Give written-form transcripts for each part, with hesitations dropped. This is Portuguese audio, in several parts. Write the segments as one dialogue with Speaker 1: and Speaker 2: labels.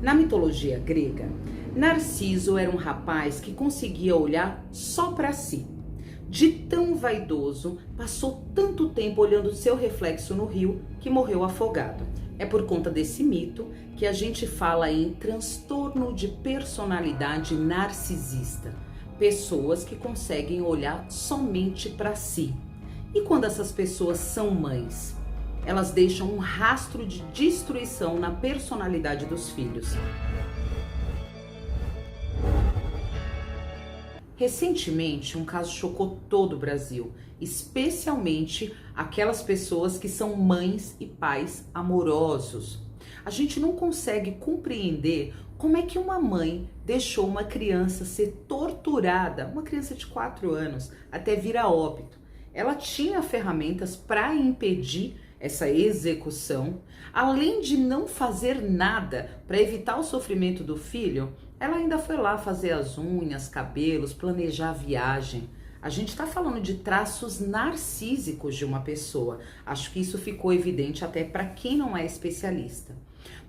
Speaker 1: Na mitologia grega, Narciso era um rapaz que conseguia olhar só para si. De tão vaidoso, passou tanto tempo olhando seu reflexo no rio que morreu afogado. É por conta desse mito que a gente fala em transtorno de personalidade narcisista. Pessoas que conseguem olhar somente para si. E quando essas pessoas são mães? Elas deixam um rastro de destruição na personalidade dos filhos. Recentemente, um caso chocou todo o Brasil, especialmente aquelas pessoas que são mães e pais amorosos. A gente não consegue compreender como é que uma mãe deixou uma criança ser torturada, uma criança de 4 anos, até vir a óbito. Ela tinha ferramentas para impedir essa execução, além de não fazer nada para evitar o sofrimento do filho, ela ainda foi lá fazer as unhas, cabelos, planejar a viagem. A gente está falando de traços narcísicos de uma pessoa. Acho que isso ficou evidente até para quem não é especialista.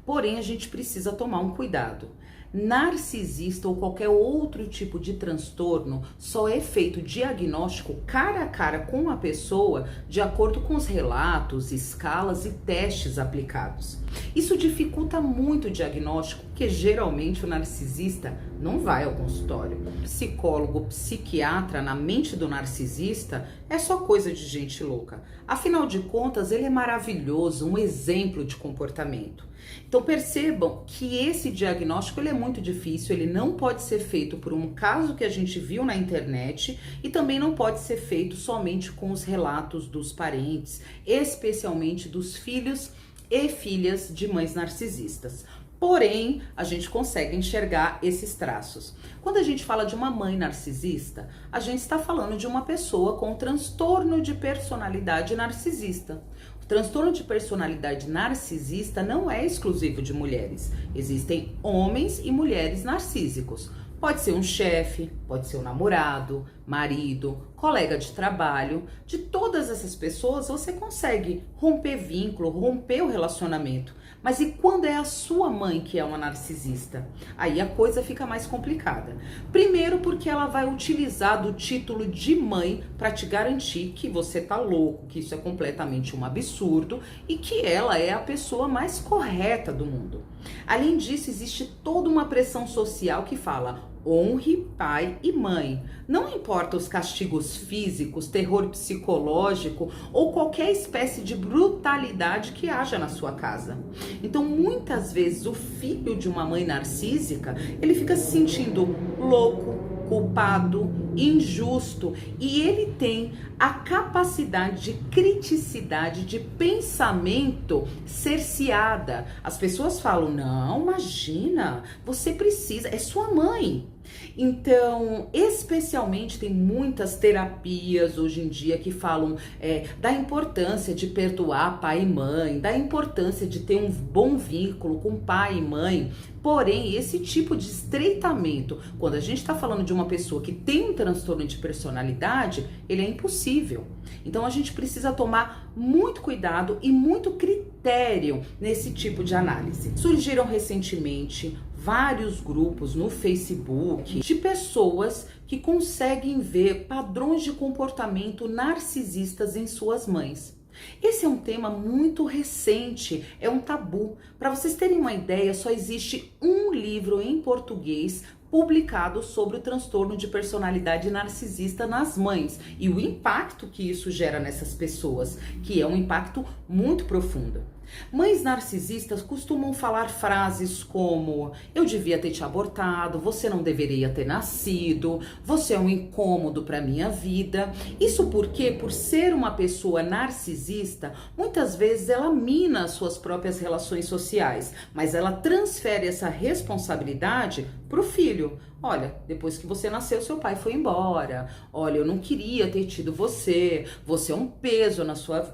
Speaker 1: Porém, a gente precisa tomar um cuidado. Narcisista ou qualquer outro tipo de transtorno só é feito diagnóstico cara a cara com a pessoa de acordo com os relatos, escalas e testes aplicados. Isso dificulta muito o diagnóstico, porque geralmente o narcisista não vai ao consultório. Psicólogo, psiquiatra na mente do narcisista é só coisa de gente louca. Afinal de contas, ele é maravilhoso, um exemplo de comportamento. Então percebam que esse diagnóstico ele é muito difícil, ele não pode ser feito por um caso que a gente viu na internet e também não pode ser feito somente com os relatos dos parentes, especialmente dos filhos e filhas de mães narcisistas. Porém, a gente consegue enxergar esses traços. Quando a gente fala de uma mãe narcisista, a gente está falando de uma pessoa com transtorno de personalidade narcisista. O transtorno de personalidade narcisista não é exclusivo de mulheres. Existem homens e mulheres narcísicos. Pode ser um chefe, pode ser um namorado, marido, colega de trabalho. De todas essas pessoas, você consegue romper vínculo, romper o relacionamento. Mas e quando é a sua mãe que é uma narcisista? Aí a coisa fica mais complicada. Primeiro porque ela vai utilizar do título de mãe para te garantir que você tá louco, que isso é completamente um absurdo e que ela é a pessoa mais correta do mundo. Além disso, existe toda uma pressão social que fala: honre pai e mãe. Não importa os castigos físicos, terror psicológico ou qualquer espécie de brutalidade que haja na sua casa. Então, muitas vezes, o filho de uma mãe narcísica, ele fica se sentindo louco, culpado, injusto, e ele tem a capacidade de criticidade, de pensamento cerceada. As pessoas falam: não, imagina, você precisa, é sua mãe. Então, especialmente tem muitas terapias hoje em dia que falam da importância de perdoar pai e mãe, da importância de ter um bom vínculo com pai e mãe. Porém, esse tipo de estreitamento, quando a gente está falando de uma pessoa que tem um transtorno de personalidade, ele é impossível. Então, a gente precisa tomar muito cuidado e muito critério nesse tipo de análise. Surgiram recentemente vários grupos no Facebook de pessoas que conseguem ver padrões de comportamento narcisistas em suas mães. Esse é um tema muito recente, é um tabu. Para vocês terem uma ideia, só existe um livro em português publicado sobre o transtorno de personalidade narcisista nas mães e o impacto que isso gera nessas pessoas, que é um impacto muito profundo. Mães narcisistas costumam falar frases como: eu devia ter te abortado, você não deveria ter nascido, você é um incômodo para minha vida. Isso porque, por ser uma pessoa narcisista, muitas vezes ela mina as suas próprias relações sociais, mas ela transfere essa responsabilidade para o filho. Olha, depois que você nasceu, seu pai foi embora. Olha, eu não queria ter tido você. Você é um peso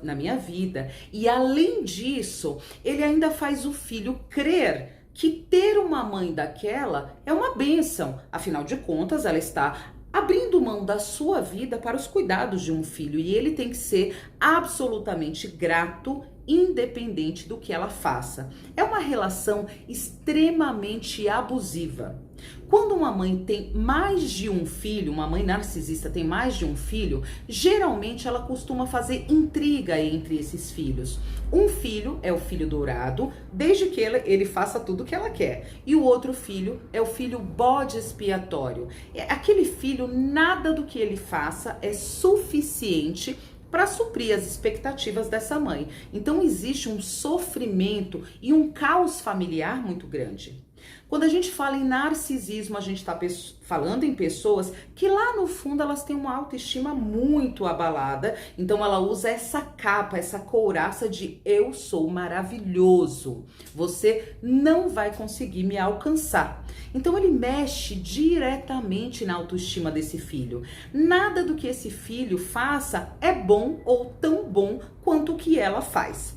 Speaker 1: na minha vida. E além disso, ele ainda faz o filho crer que ter uma mãe daquela é uma bênção. Afinal de contas, ela está abrindo mão da sua vida para os cuidados de um filho. E ele tem que ser absolutamente grato independente do que ela faça. É uma relação extremamente abusiva. Quando uma mãe tem mais de um filho, uma mãe narcisista tem mais de um filho, geralmente ela costuma fazer intriga entre esses filhos. Um filho é o filho dourado, desde que ele faça tudo o que ela quer. E o outro filho é o filho bode expiatório. Aquele filho, nada do que ele faça é suficiente para suprir as expectativas dessa mãe. Então existe um sofrimento e um caos familiar muito grande. Quando a gente fala em narcisismo, a gente está falando em pessoas que lá no fundo elas têm uma autoestima muito abalada, então ela usa essa capa, essa couraça de eu sou maravilhoso, você não vai conseguir me alcançar. Então ele mexe diretamente na autoestima desse filho. Nada do que esse filho faça é bom ou tão bom quanto o que ela faz.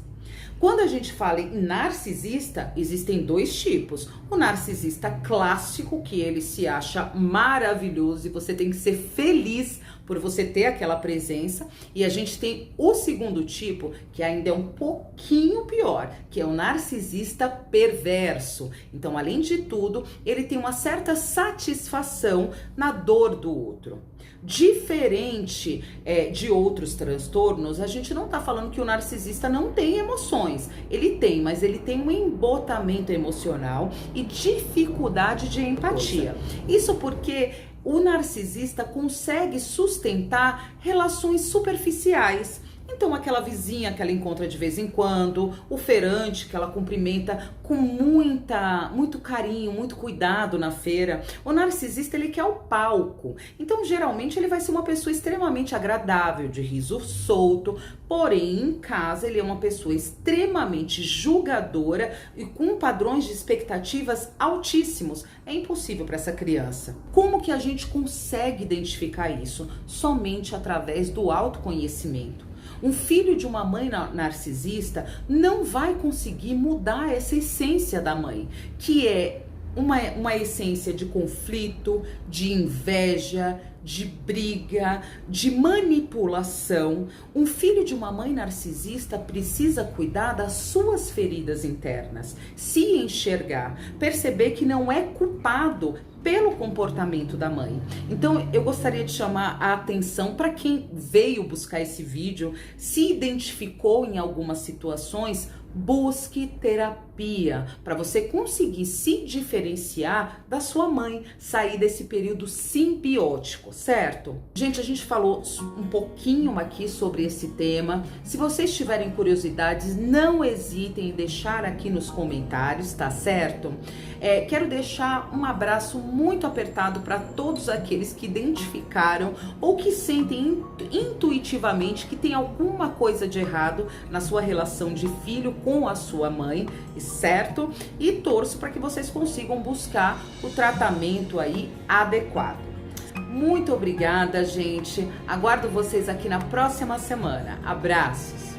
Speaker 1: Quando a gente fala em narcisista, existem dois tipos. O narcisista clássico, que ele se acha maravilhoso e você tem que ser feliz por você ter aquela presença. E a gente tem o segundo tipo, que ainda é um pouquinho pior, que é o narcisista perverso. Então, além de tudo, ele tem uma certa satisfação na dor do outro. Diferente de outros transtornos, a gente não está falando que o narcisista não tem emoções. Ele tem, mas ele tem um embotamento emocional e dificuldade de empatia. Isso porque o narcisista consegue sustentar relações superficiais. Então, aquela vizinha que ela encontra de vez em quando, o feirante que ela cumprimenta com muito carinho, muito cuidado na feira. O narcisista, ele quer o palco. Então, geralmente, ele vai ser uma pessoa extremamente agradável, de riso solto, porém, em casa, ele é uma pessoa extremamente julgadora e com padrões de expectativas altíssimos. É impossível para essa criança. Como que a gente consegue identificar isso? Somente através do autoconhecimento. Um filho de uma mãe narcisista não vai conseguir mudar essa essência da mãe, que é uma essência de conflito, de inveja, de briga, de manipulação. Um filho de uma mãe narcisista precisa cuidar das suas feridas internas, se enxergar, perceber que não é culpado pelo comportamento da mãe. Então, eu gostaria de chamar a atenção para quem veio buscar esse vídeo, se identificou em algumas situações, busque terapia para você conseguir se diferenciar da sua mãe, sair desse período simbiótico, certo? Gente, a gente falou um pouquinho aqui sobre esse tema. Se vocês tiverem curiosidades, não hesitem em deixar aqui nos comentários, tá certo? Quero deixar um abraço muito apertado para todos aqueles que identificaram ou que sentem intuitivamente que tem alguma coisa de errado na sua relação de filho com a sua mãe, certo? E torço para que vocês consigam buscar o tratamento aí adequado. Muito obrigada, gente. Aguardo vocês aqui na próxima semana. Abraços!